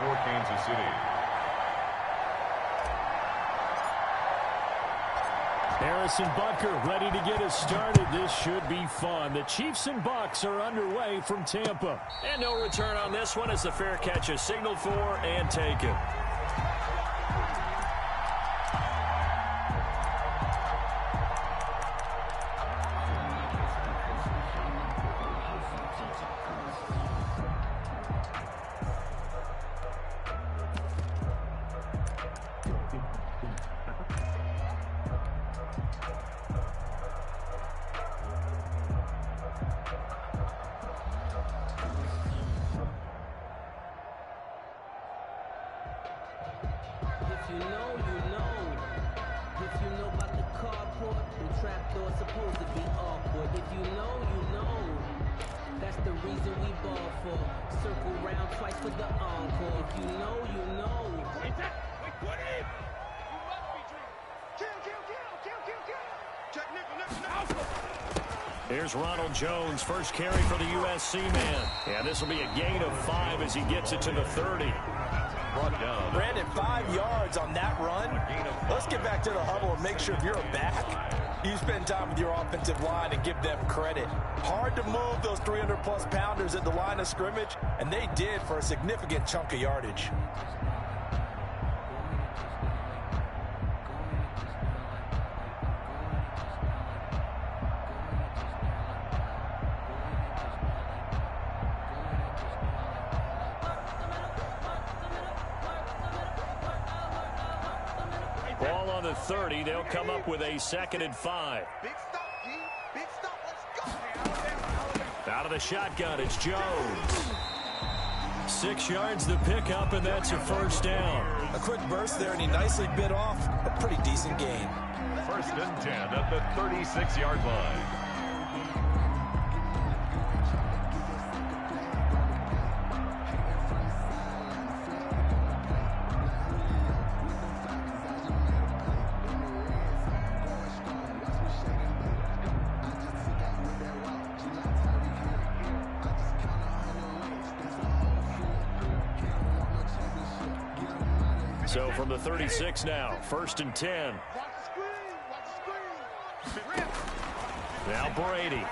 for Kansas City. Harrison Butker ready to get us started. This should be fun. The Chiefs and Bucks are underway from Tampa. And no return on this one as the fair catch is signaled for and taken. Here's Ronald Jones, first carry for the USC man. And this will be a gain of 5 as he gets it to the 30. Brought down. Brandon, 5 yards on that run. Let's get back to the huddle and make sure if you're a back, you spend time with your offensive line and give them credit. Hard to move those 300-plus pounders at the line of scrimmage, and they did for a significant chunk of yardage. Ball on the 30. They'll come up with a 2nd and 5. Big stop, D. Big stop. Let's go. Out of the shotgun, it's Jones. 6 yards the pickup, and that's a first down. A quick burst there, and he nicely bit off a pretty decent gain. 1st and 10 at the 36-yard line. So from the 36 now, 1st and 10. Now Brady.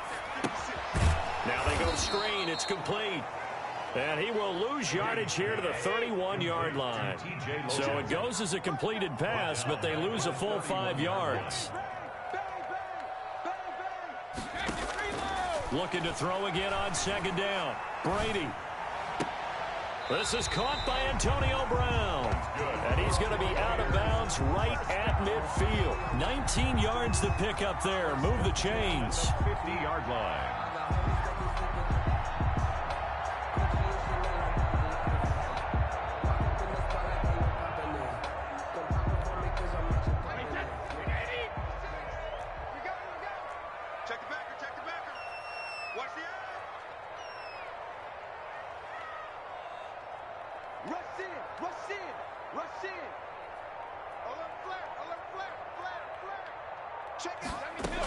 Now they go screen. It's complete. And he will lose yardage here to the 31-yard line. So it goes as a completed pass, but they lose a full 5 yards. Looking to throw again on 2nd down. Brady. This is caught by Antonio Brown. And he's going to be out of bounds right at midfield. 19 yards to pick up there. Move the chains. 50-yard line. Check the backer, check the backer. Watch the eye. Rush in, rush in, rush in. Alert flare, flare. Check it, let me do.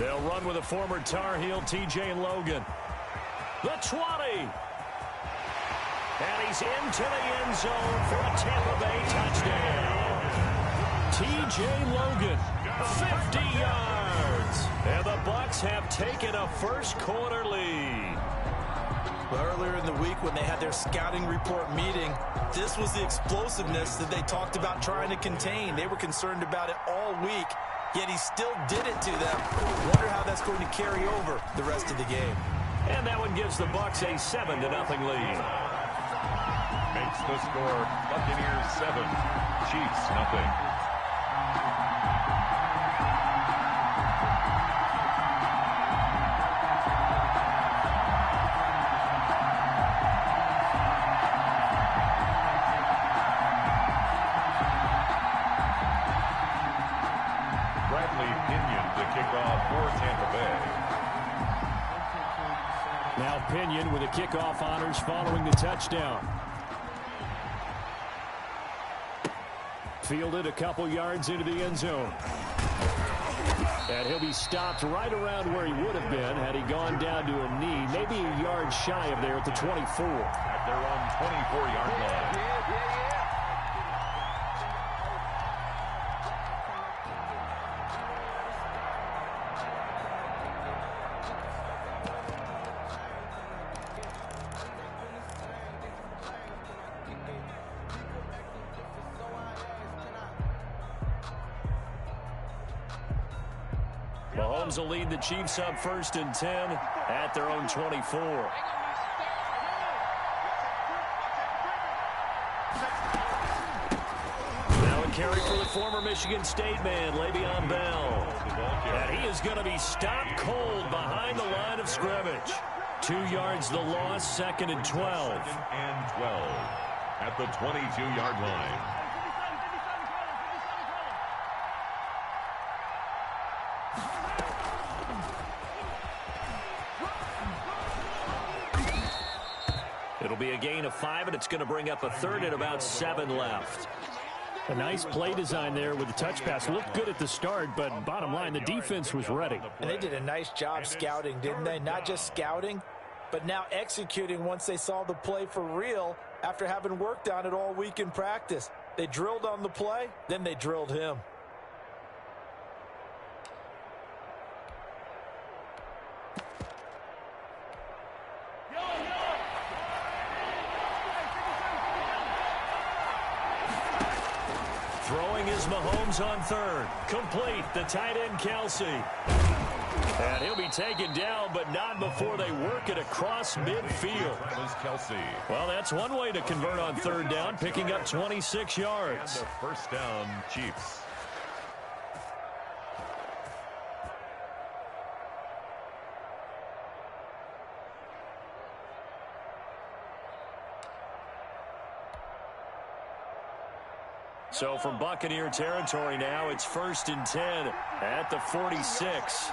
They'll run with a former Tar Heel, TJ Logan. The 20. And he's into the end zone for a Tampa Bay touchdown. TJ Logan, 50 yards. And the Bucks have taken a first-quarter lead. Earlier in the week when they had their scouting report meeting, this was the explosiveness that they talked about trying to contain. They were concerned about it all week, yet he still did it to them. Wonder how that's going to carry over the rest of the game. And that one gives the Bucks a 7-0 lead. Makes the score Buccaneers 7, Chiefs 0. Now Pinion with the kickoff honors following the touchdown. Fielded a couple yards into the end zone. And he'll be stopped right around where he would have been had he gone down to a knee, maybe a yard shy of there at the 24. At their own 24-yard line. Mahomes will lead the Chiefs up 1st and 10 at their own 24. Now a carry for the former Michigan State man, Le'Veon Bell. And he is going to be stopped cold behind the line of scrimmage. 2 yards the loss, 2nd and 12. 2nd and 12 at the 22-yard line. It'll be a gain of 5, and it's going to bring up a 3rd and about 7 left. A nice play design there with the touch pass. Looked good at the start, but bottom line, the defense was ready. And they did a nice job scouting, didn't they? Not just scouting, but now executing once they saw the play for real after having worked on it all week in practice. They drilled on the play, then they drilled him. Throwing is Mahomes on 3rd. Complete, the tight end Kelsey. And he'll be taken down, but not before they work it across midfield. That was Kelsey. Well, that's one way to convert on 3rd down, picking up 26 yards. And the 1st down, Chiefs. So from Buccaneer territory now, it's 1st and 10 at the 46.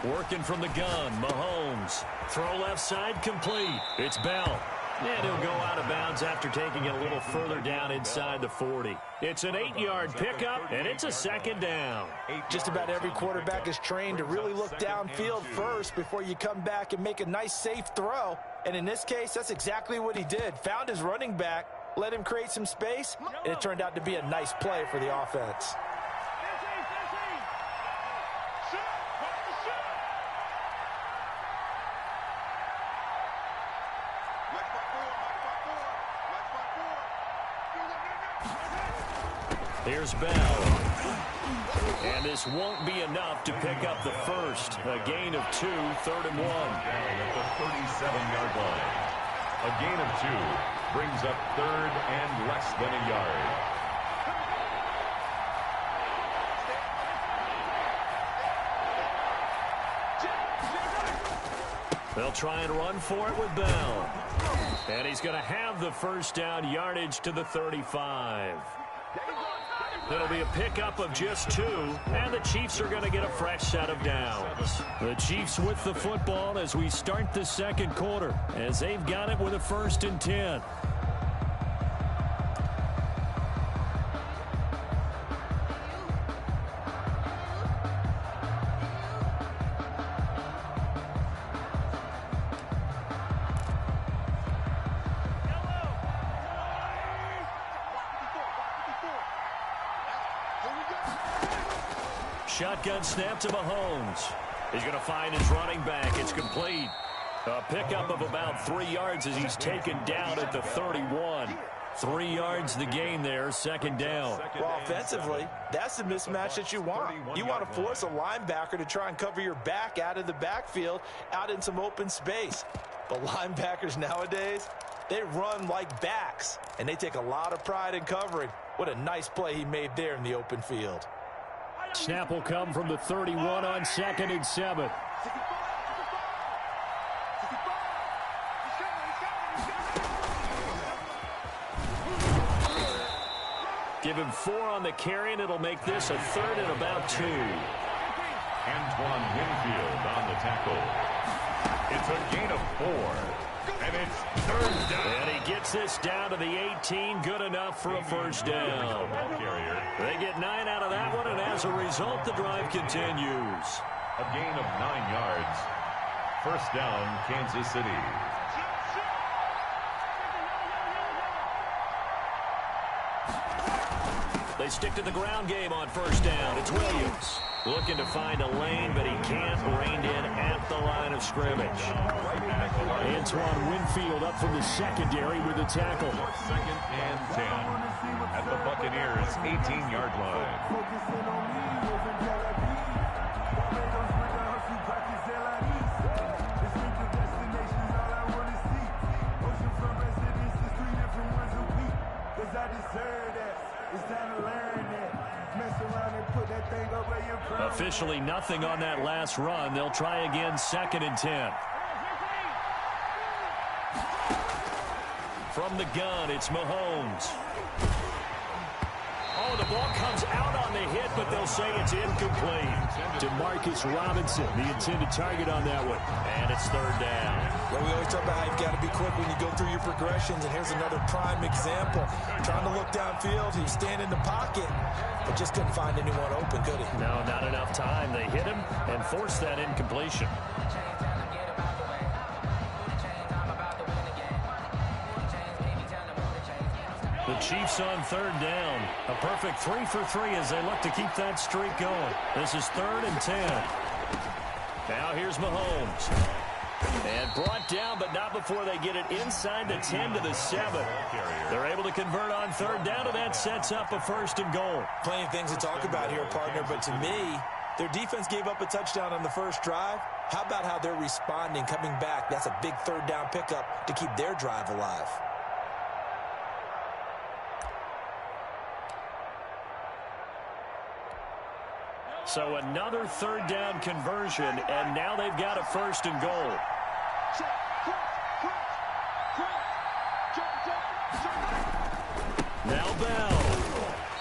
Working from the gun, Mahomes. Throw left side, complete. It's Bell. And he'll go out of bounds after taking it a little further down inside the 40. It's an 8-yard pickup, and it's a 2nd down. Just about every quarterback is trained to really look downfield first before you come back and make a nice, safe throw. And in this case, that's exactly what he did. Found his running back, let him create some space, and it turned out to be a nice play for the offense. Here's Bell. And this won't be enough to pick up the 1st. A gain of 2, 3rd and 1. Down at the 37-yard line. A gain of 2 brings up 3rd and less than a yard. They'll try and run for it with Bell. And he's going to have the 1st down, yardage to the 35. It'll be a pickup of just 2, and the Chiefs are going to get a fresh set of downs. The Chiefs with the football as we start the 2nd quarter, as they've got it with a 1st and 10. Shotgun snap to Mahomes. He's going to find his running back. It's complete. A pickup of about 3 yards as he's taken down at the 31. 3 yards the gain there, 2nd down. Well, offensively, that's the mismatch that you want. You want to force a linebacker to try and cover your back out of the backfield, out in some open space. But linebackers nowadays, they run like backs, and they take a lot of pride in covering. What a nice play he made there in the open field. Snap will come from the 31 on 2nd and 7. Give him 4 on the carry, and it'll make this a 3rd and about 2. Antoine Winfield on the tackle. It's a gain of 4. And it's third down. And he gets this down to the 18. Good enough for a first down. They get 9 out of that one, and as a result, the drive continues. A gain of 9 yards. First down, Kansas City. They stick to the ground game on first down. It's Williams looking to find a lane, but he can't. Reined in at the line of scrimmage. Antoine Winfield up from the secondary with the tackle. Second and 10 at the Buccaneers' 18-yard line. Officially nothing on that last run. They'll try again, second and 10. From the gun, it's Mahomes. Oh, the ball comes out on the hit, but they'll say it's incomplete. Demarcus Robinson, the intended target on that one. And it's third down. Well, we always talk about how you've got to be quick when you go through your progressions, and here's another prime example. Trying to look downfield, he was standing in the pocket, but just couldn't find anyone open, could he? No, not enough time. They hit him and forced that incompletion. The Chiefs on third down. A perfect 3 for 3 as they look to keep that streak going. This is third and 10. Now here's Mahomes. And brought down, but not before they get it inside the 10 to the 7. They're able to convert on third down, and that sets up a first and goal. Plenty of things to talk about here, partner, but to me, their defense gave up a touchdown on the first drive. How about how they're responding, coming back? That's a big third down pickup to keep their drive alive. So another third down conversion, and now they've got a first and goal. Now Bell.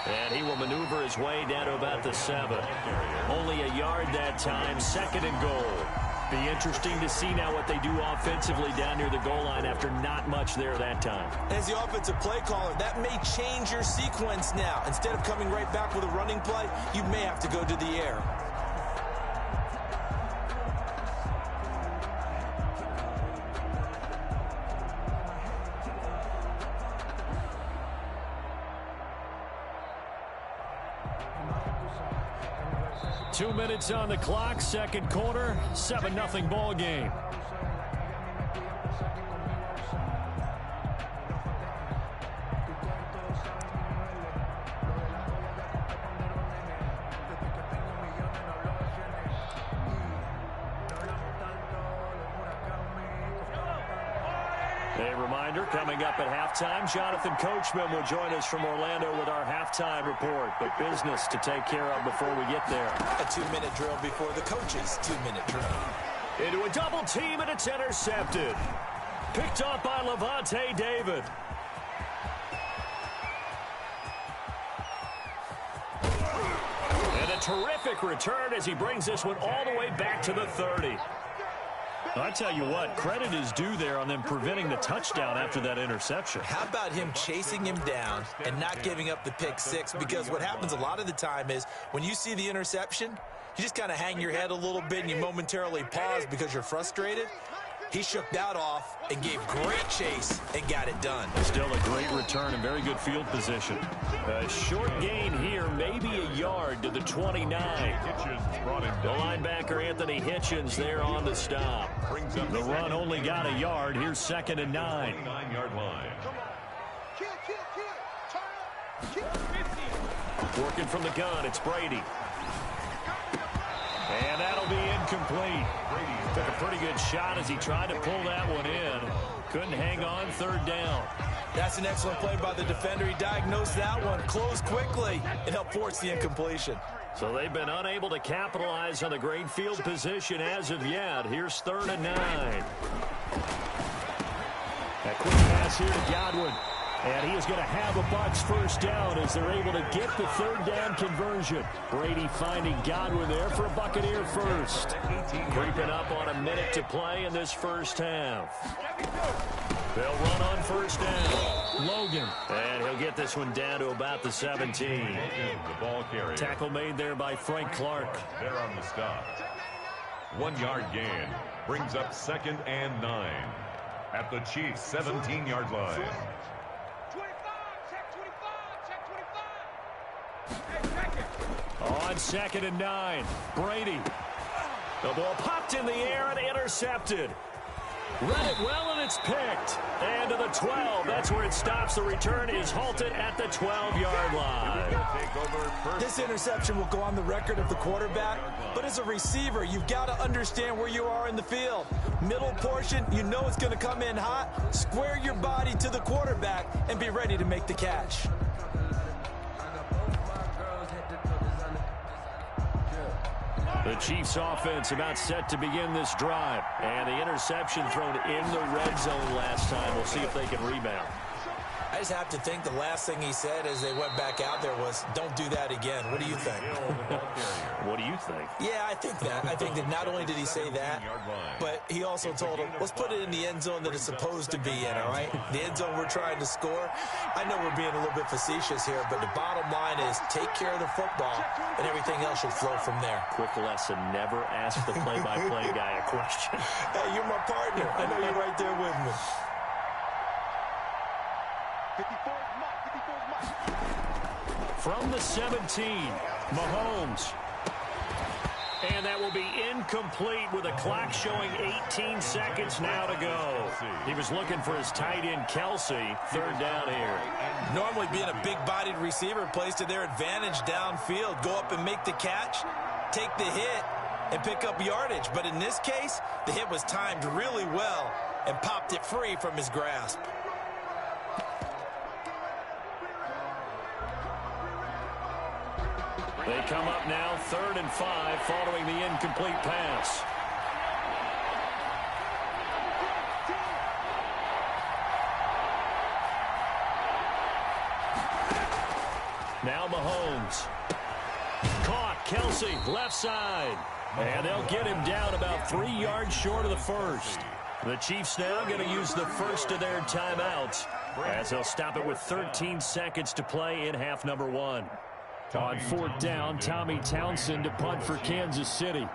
And he will maneuver his way down to about the 7. Only a yard that time, second and goal. Be interesting to see now what they do offensively down near the goal line after not much there that time. As the offensive play caller, that may change your sequence now. Instead of coming right back with a running play, you may have to go to the air. Two minutes on the clock, second quarter, 7-0 ball game. A reminder, coming up at halftime, Jonathan Coachman will join us from Orlando with our halftime report. But business to take care of before we get there. A 2-minute drill before the coach's 2-minute drill. Into a double team, and it's intercepted. Picked up by Levante David. And a terrific return as he brings this one all the way back to the 30. I tell you what, credit is due there on them preventing the touchdown after that interception. How about him chasing him down and not giving up the pick six? Because what happens a lot of the time is when you see the interception, you just kind of hang your head a little bit and you momentarily pause because you're frustrated. He shook that off and gave great chase and got it done. Still a great return and very good field position. A short gain here, maybe a yard to the 29. The linebacker Anthony Hitchens there on the stop. The run only got a yard. Here's second and 9. 9-yard line. Working from the gun, it's Brady. And that'll be incomplete. Took a pretty good shot as he tried to pull that one in. Couldn't hang on, third down. That's an excellent play by the defender. He diagnosed that one, closed quickly, and helped force the incompletion. So they've been unable to capitalize on the great field position as of yet. Here's third and 9. That quick pass here to Godwin. And he is going to have a Bucs first down as they're able to get the third down conversion. Brady finding Godwin there for a Buccaneer first. Creeping up on a minute to play in this first half. They'll run on first down. Logan. And he'll get this one down to about the 17. The ball carrier. Tackle made there by Frank Clark. There on the stop. 1 yard gain. Brings up 2nd and 9. At the Chiefs' 17-yard line. 25, check 25, check 25. On 2nd and 9. Brady. The ball popped in the air and intercepted. Read it well, and it's picked. And to the 12. That's where it stops. The return is halted at the 12-yard line. This interception will go on the record of the quarterback, but as a receiver, you've got to understand where you are in the field. Middle portion, you know it's going to come in hot. Square your body to the quarterback and be ready to make the catch. The Chiefs offense about set to begin this drive. And the interception thrown in the red zone last time. We'll see if they can rebound. I just have to think the last thing he said as they went back out there was, don't do that again. What do you think? What do you think? Yeah, I think that. I think that not only did he say that, but he also told him, let's put it in the end zone that it's supposed to be in, all right? The end zone we're trying to score. I know we're being a little bit facetious here, but the bottom line is take care of the football, and everything else should flow from there. Quick lesson, never ask the play-by-play guy a question. Hey, you're my partner. I know you're right there with me. 54 is From the 17, Mahomes. And that will be incomplete with a clock showing 18 seconds now to go. He was looking for his tight end, Kelsey. Third down here. Normally being a big-bodied receiver plays to their advantage downfield. Go up and make the catch, take the hit, and pick up yardage. But in this case, the hit was timed really well and popped it free from his grasp. They come up now 3rd and 5 following the incomplete pass. Now Mahomes. Caught. Kelsey, left side. And they'll get him down about 3 yards short of the first. The Chiefs now going to use the first of their timeouts as they'll stop it with 13 seconds to play in half number 1. On 4th down, Tommy Townsend to punt for Kansas City.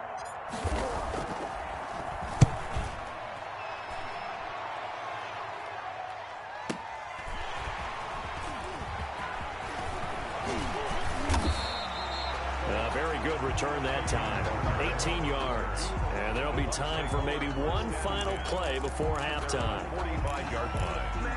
A very good return that time. 18 yards. And there'll be time for maybe one final play before halftime. 45-yard line.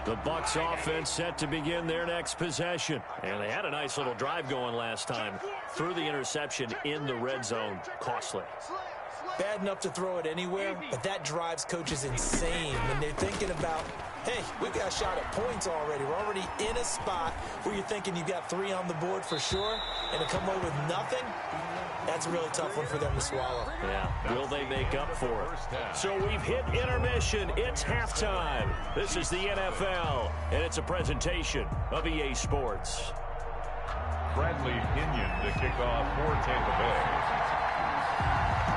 The Bucs offense set to begin their next possession. And they had a nice little drive going last time. Threw the interception in the red zone. Costly. Bad enough to throw it anywhere, but that drives coaches insane when they're thinking about, hey, we got a shot at points already. We're already in a spot where you're thinking you've got 3 on the board for sure, and to come away with nothing, that's a really tough one for them to swallow. Yeah, will they make up for it? So we've hit intermission. It's halftime. This is the NFL, and it's a presentation of EA Sports. Bradley Pinion to kick off for Tampa Bay.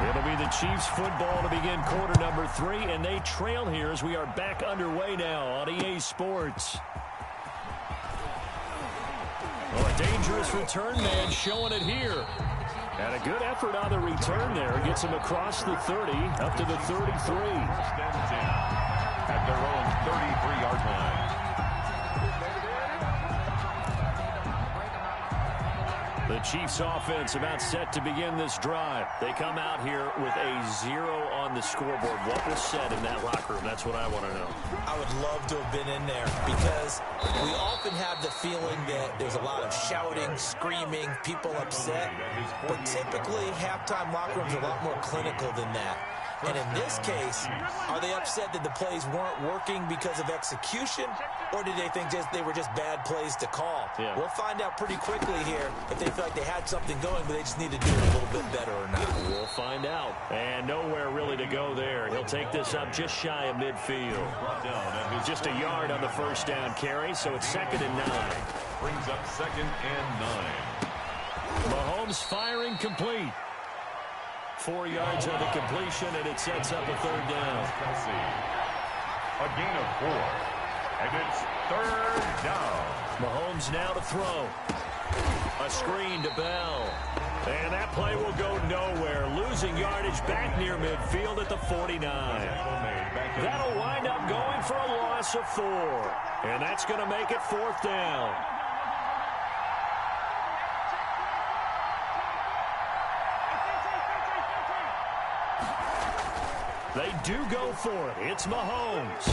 It'll be the Chiefs football to begin quarter number 3, and they trail here as we are back underway now on EA Sports. Oh, a dangerous return man showing it here. And a good effort on the return there. Gets him across the 30, up to the 33. At their own 33-yard line. The Chiefs offense about set to begin this drive. They come out here with a 0 on the scoreboard. What was said in that locker room? That's what I want to know. I would love to have been in there because we often have the feeling that there's a lot of shouting, screaming, people upset. But typically, halftime locker rooms are a lot more clinical than that. And in this case, are they upset that the plays weren't working because of execution, or did they think they were just bad plays to call? Yeah. We'll find out pretty quickly here if they feel like they had something going, but they just need to do it a little bit better or not. We'll find out. And nowhere really to go there. He'll take this up just shy of midfield. Just a yard on the first down carry, so it's 2nd and 9. Brings up 2nd and 9. Mahomes firing complete. 4 yards on the completion, and it sets up a 3rd down. A gain of 4. And it's 3rd down. Mahomes now to throw. A screen to Bell. And that play will go nowhere. Losing yardage back near midfield at the 49. That'll wind up going for a loss of 4. And that's going to make it 4th down. They do go for it. It's Mahomes.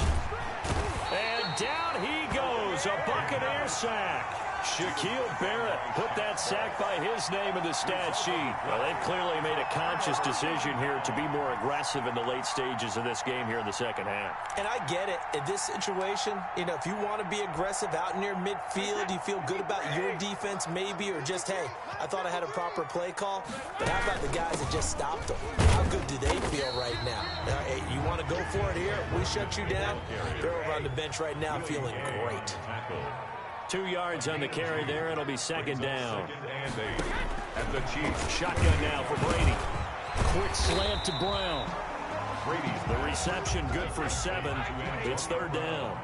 And down he goes. A Buccaneer sack. Shaquille Barrett put that sack by his name in the stat sheet. Well, they've clearly made a conscious decision here to be more aggressive in the late stages of this game here in the second half. And I get it. In this situation, if you want to be aggressive out near midfield, you feel good about your defense maybe, or just, hey, I thought I had a proper play call. But how about the guys that just stopped them? How good do they feel right now? Hey, you want to go for it here? We shut you down? They're over on the bench right now feeling great. 2 yards on the carry there. It'll be 2nd down. 2nd and 8. And the Chiefs. Shotgun now for Brady. Quick slant to Brown. Brady's The reception good for 7. It's 3rd down.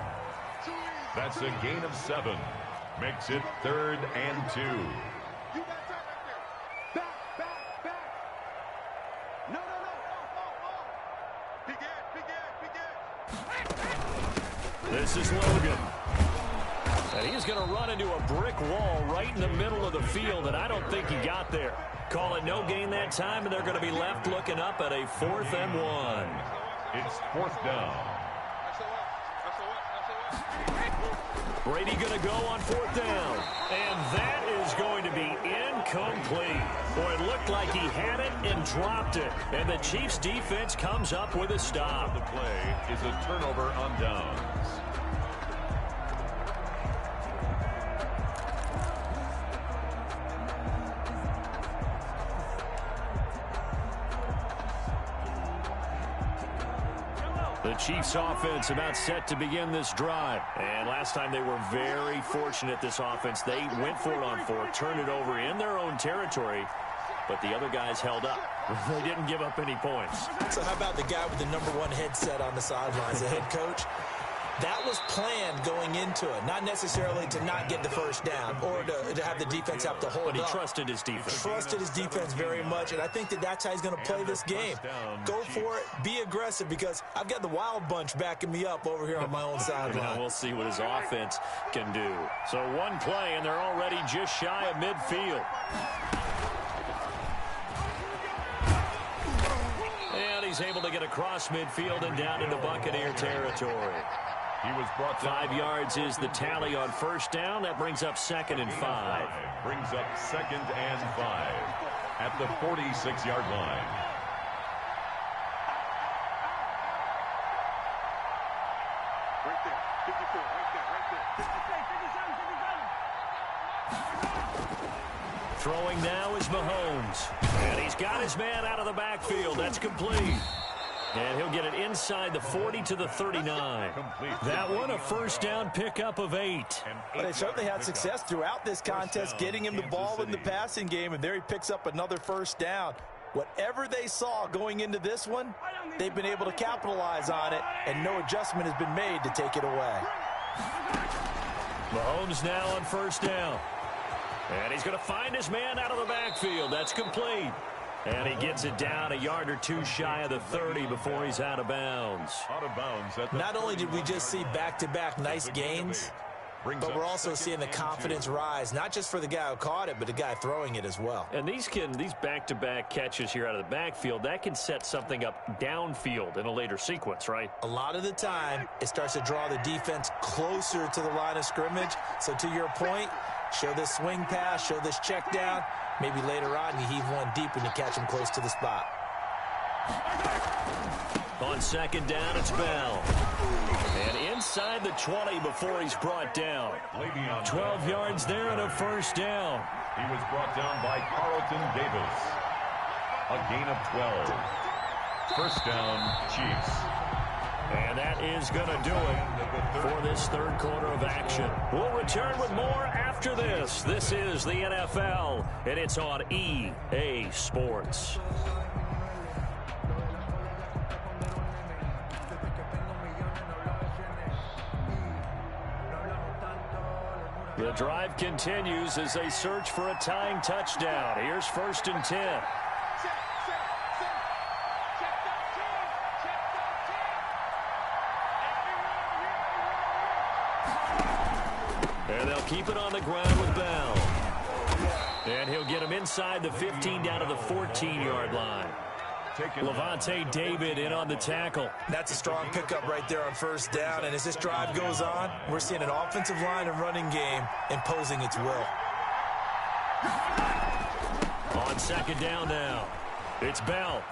That's a gain of 7. Makes it 3rd and 2. You got time right there. Back. No. Begin. This is Logan. And he's going to run into a brick wall right in the middle of the field, and I don't think he got there. Call it no gain that time, and they're going to be left looking up at a 4th and 1. It's 4th down. Brady going to go on 4th down. And that is going to be incomplete. Boy, it looked like he had it and dropped it. And the Chiefs defense comes up with a stop. The play is a turnover on downs. The Chiefs offense about set to begin this drive. And last time they were very fortunate, this offense. They went for it on 4th, turned it over in their own territory, but the other guys held up. They didn't give up any points. So how about the guy with the #1 headset on the sidelines, the head coach? That was planned going into it, not necessarily to not get the first down or to have the defense have to hold up. But he trusted his defense. Trusted his defense very much, and I think that's how he's going to play this game. Go for it, be aggressive, because I've got the wild bunch backing me up over here on my own sideline. We'll see what his offense can do. So one play, and they're already just shy of midfield. And he's able to get across midfield and down into Buccaneer territory. He was brought down. 5 yards is the tally on first down. That brings up 2nd and 5. Brings up 2nd and 5 at the 46-yard line. Right there. 54. Right there. 57. Throwing now is Mahomes. And he's got his man out of the backfield. That's complete. And he'll get it inside the 40 to the 39. That one a first down pickup of 8. But they certainly had success throughout this contest, getting him the ball in the passing game, and there he picks up another first down. Whatever they saw going into this one, they've been able to capitalize on it, and no adjustment has been made to take it away. Mahomes now on first down. And he's going to find his man out of the backfield. That's complete. And he gets it down a yard or two shy of the 30 before he's out of bounds. Not only did we just see back-to-back nice gains, but we're also seeing the confidence rise, not just for the guy who caught it, but the guy throwing it as well. And these back-to-back catches here out of the backfield, that can set something up downfield in a later sequence, right? A lot of the time, it starts to draw the defense closer to the line of scrimmage. So to your point, show this swing pass, show this check down. Maybe later on you heave one deep when you catch him close to the spot. On second down, it's Bell. And inside the 20 before he's brought down. 12 yards there and a first down. He was brought down by Carlton Davis. A gain of 12. First down, Chiefs. And that is going to do it for this third quarter of action. We'll return with more after this. This is the NFL, and it's on EA Sports. The drive continues as they search for a tying touchdown. Here's 1st and 10. And they'll keep it on the ground with Bell. And he'll get him inside the 15 down to the 14-yard line. Levante David in on the tackle. That's a strong pickup right there on first down. And as this drive goes on, we're seeing an offensive line and running game imposing its will. On second down now, it's Bell.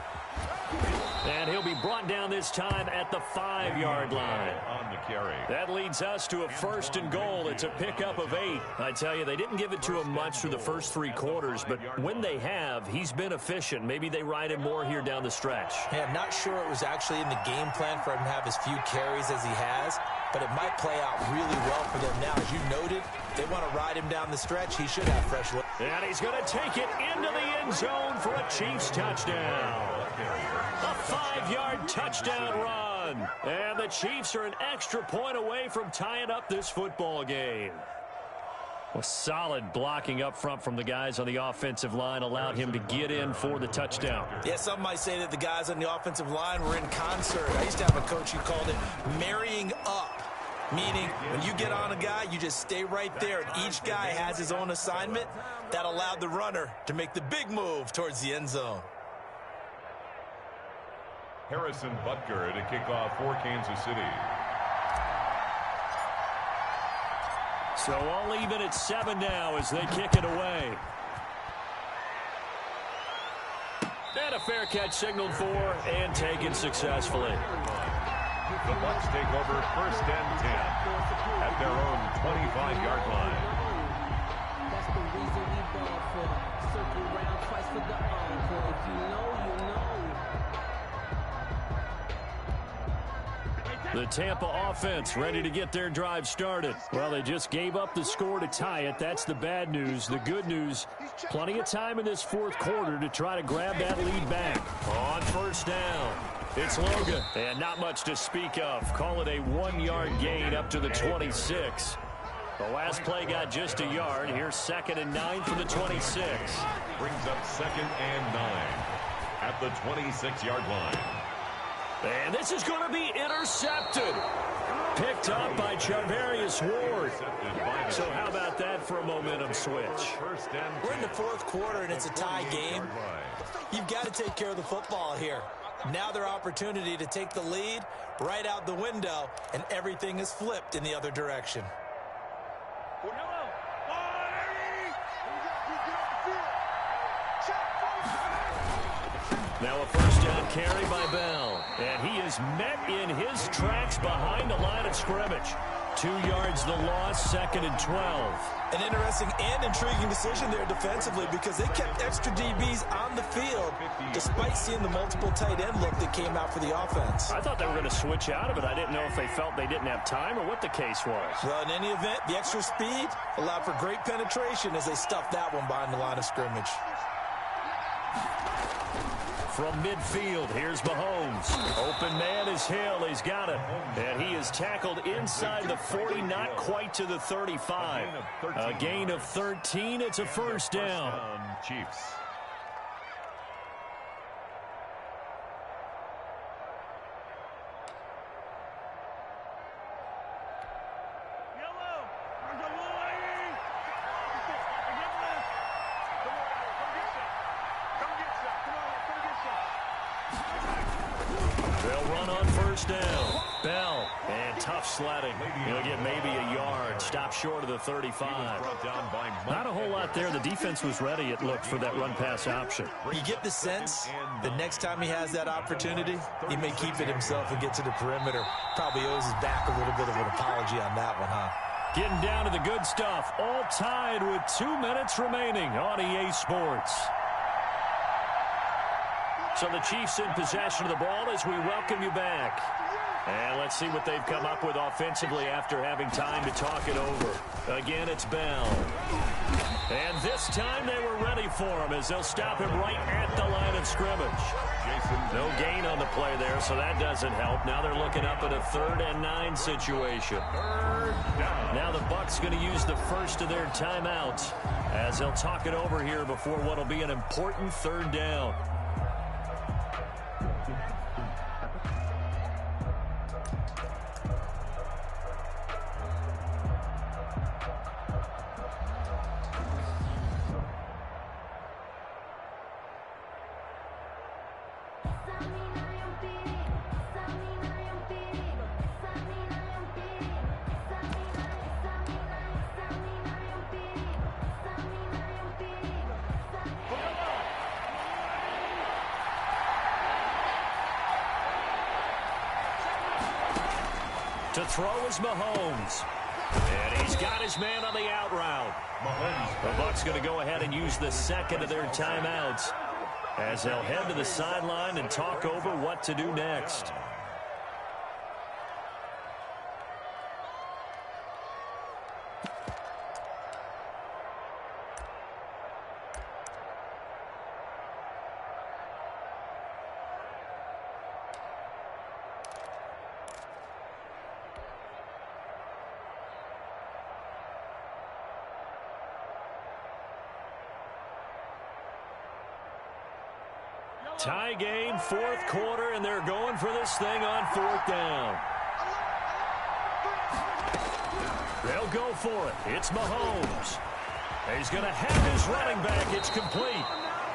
And he'll be brought down this time at the 5-yard line. On the carry. That leads us to a 1st and goal. It's a pickup of 8. I tell you, they didn't give it to him much through the first 3 quarters, but when they have, he's been efficient. Maybe they ride him more here down the stretch. Hey, I'm not sure it was actually in the game plan for him to have as few carries as he has, but it might play out really well for them now. As you noted, they want to ride him down the stretch. He should have fresh look. And he's going to take it into the end zone for a Chiefs touchdown. A 5-yard touchdown run. And the Chiefs are an extra point away from tying up this football game. A solid blocking up front from the guys on the offensive line allowed him to get in for the touchdown. Yeah, some might say that the guys on the offensive line were in concert. I used to have a coach who called it marrying up, meaning when you get on a guy, you just stay right there, and each guy has his own assignment. That allowed the runner to make the big move towards the end zone. Harrison Butker to kick off for Kansas City. So all even at 7 now as they kick it away. And a fair catch signaled for and taken successfully. The Bucs take over 1st and 10 at their own 25-yard line. That's the reason we ball for. Circle round twice for the encore. If you know, you know. The Tampa offense ready to get their drive started. Well, they just gave up the score to tie it. That's the bad news. The good news, plenty of time in this 4th quarter to try to grab that lead back. On 1st down, it's Logan. And not much to speak of. Call it a 1-yard gain up to the 26. The last play got just a yard. Here's 2nd and 9 for the 26. Brings up 2nd and 9 at the 26-yard line. And this is going to be intercepted. Picked up by Charvarius Ward. So how about that for a momentum switch? We're in the 4th quarter, and it's a tie game. You've got to take care of the football here. Now their opportunity to take the lead right out the window, and everything is flipped in the other direction. Now a 1st down carry by Bell. And he is met in his tracks behind the line of scrimmage. 2 yards the loss, 2nd and 12. An interesting and intriguing decision there defensively because they kept extra DBs on the field despite seeing the multiple tight end look that came out for the offense. I thought they were going to switch out of it. I didn't know if they felt they didn't have time or what the case was. Well, in any event, the extra speed allowed for great penetration as they stuffed that one behind the line of scrimmage. From midfield, here's Mahomes. Open man is Hill. He's got it. And he is tackled inside the 40, not quite to the 35. A gain of 13. It's a 1st down. Chiefs. They'll run on 1st down. Bell, and tough sledding. He'll get maybe a yard. Stop short of the 35. Not a whole lot there. The defense was ready, it looked, for that run-pass option. You get the sense the next time he has that opportunity, he may keep it himself and get to the perimeter. Probably owes his back a little bit of an apology on that one, huh? Getting down to the good stuff. All tied with 2 minutes remaining on EA Sports. So the Chiefs in possession of the ball as we welcome you back. And let's see what they've come up with offensively after having time to talk it over. Again, it's Bell. And this time they were ready for him as they'll stop him right at the line of scrimmage. No gain on the play there, so that doesn't help. Now they're looking up at a 3rd and 9 situation. Now the Bucs going to use the first of their timeouts as they'll talk it over here before what will be an important 3rd down. To throw is Mahomes. And he's got his man on the out route. The Bucs going to go ahead and use the second of their timeouts as they'll head to the sideline and talk over what to do next. Tie game, 4th quarter, and they're going for this thing on 4th down. They'll go for it. It's Mahomes. He's going to have his running back. It's complete.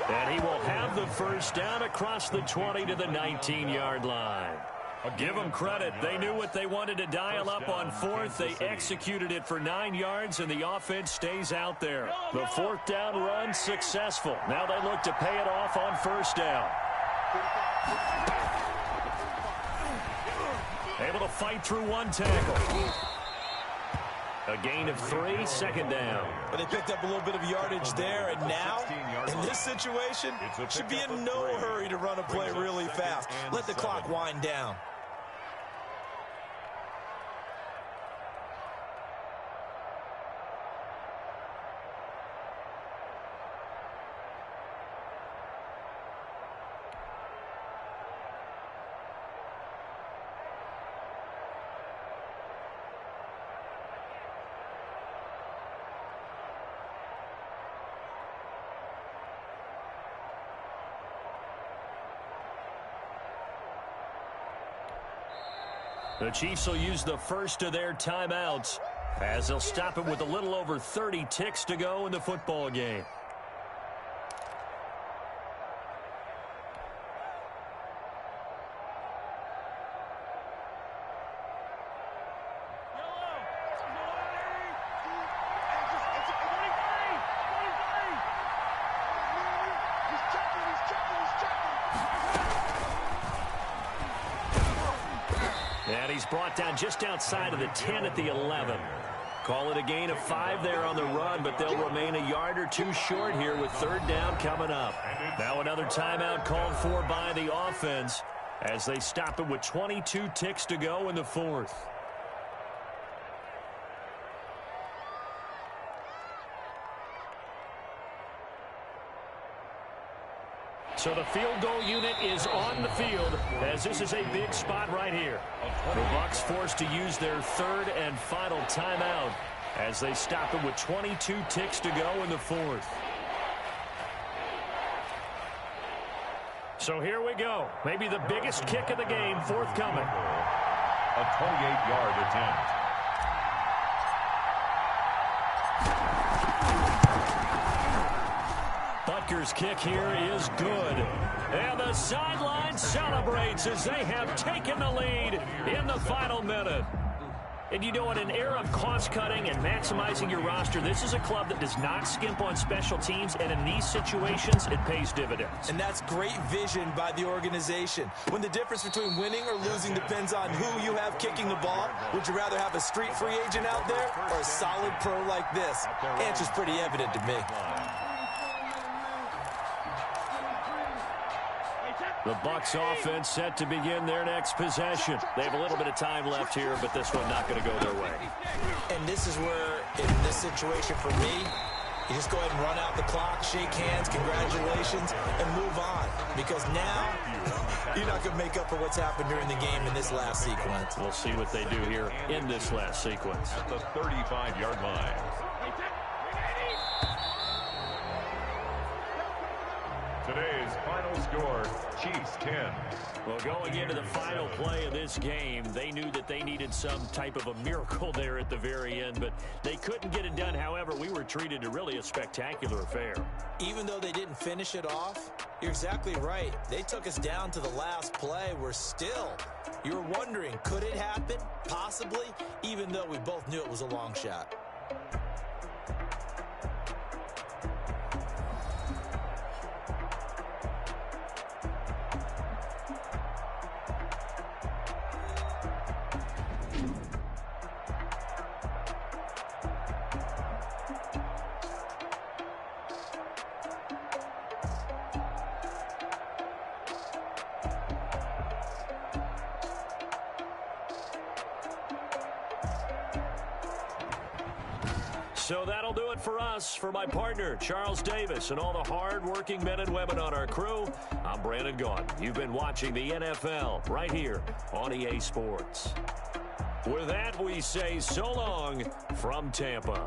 And he will have the first down across the 20 to the 19-yard line. Give them credit. They knew what they wanted to dial up on 4th. They executed it for 9 yards, and the offense stays out there. The 4th down run successful. Now they look to pay it off on 1st down. Able to fight through one tackle. A gain of 3, 2nd down. But they picked up a little bit of yardage there, and now, in this situation, should be in no hurry to run a play really fast. Let the clock wind down. The Chiefs will use the first of their timeouts as they'll stop it with a little over 30 ticks to go in the football game. And he's brought down just outside of the 10 at the 11. Call it a gain of 5 there on the run, but they'll remain a yard or 2 short here with 3rd down coming up. Now another timeout called for by the offense as they stop it with 22 ticks to go in the 4th. So the field goal unit is on the field as this is a big spot right here. The Bucs forced to use their 3rd and final timeout as they stop it with 22 ticks to go in the 4th. So here we go. Maybe the biggest kick of the game forthcoming. A 28-yard attempt. Raptors kick here is good. And the sideline celebrates as they have taken the lead in the final minute. And you know, in an era of cost-cutting and maximizing your roster, this is a club that does not skimp on special teams, and in these situations, it pays dividends. And that's great vision by the organization. When the difference between winning or losing depends on who you have kicking the ball, would you rather have a street free agent out there or a solid pro like this? Answer's pretty evident to me. The Bucks offense set to begin their next possession. They have a little bit of time left here, but this one not going to go their way. And this is where, in this situation for me, you just go ahead and run out the clock, shake hands, congratulations, and move on. Because now, you're not going to make up for what's happened during the game in this last sequence. We'll see what they do here in this last sequence. At the 35-yard line. Today's final score, Chiefs 10. Well, going into the final play of this game, they knew that they needed some type of a miracle there at the very end, but they couldn't get it done. However, we were treated to really a spectacular affair. Even though they didn't finish it off, you're exactly right. They took us down to the last play. You're wondering, could it happen? Possibly, even though we both knew it was a long shot. So that'll do it for us. For my partner, Charles Davis, and all the hard-working men and women on our crew, I'm Brandon Gaudin. You've been watching the NFL right here on EA Sports. With that, we say so long from Tampa.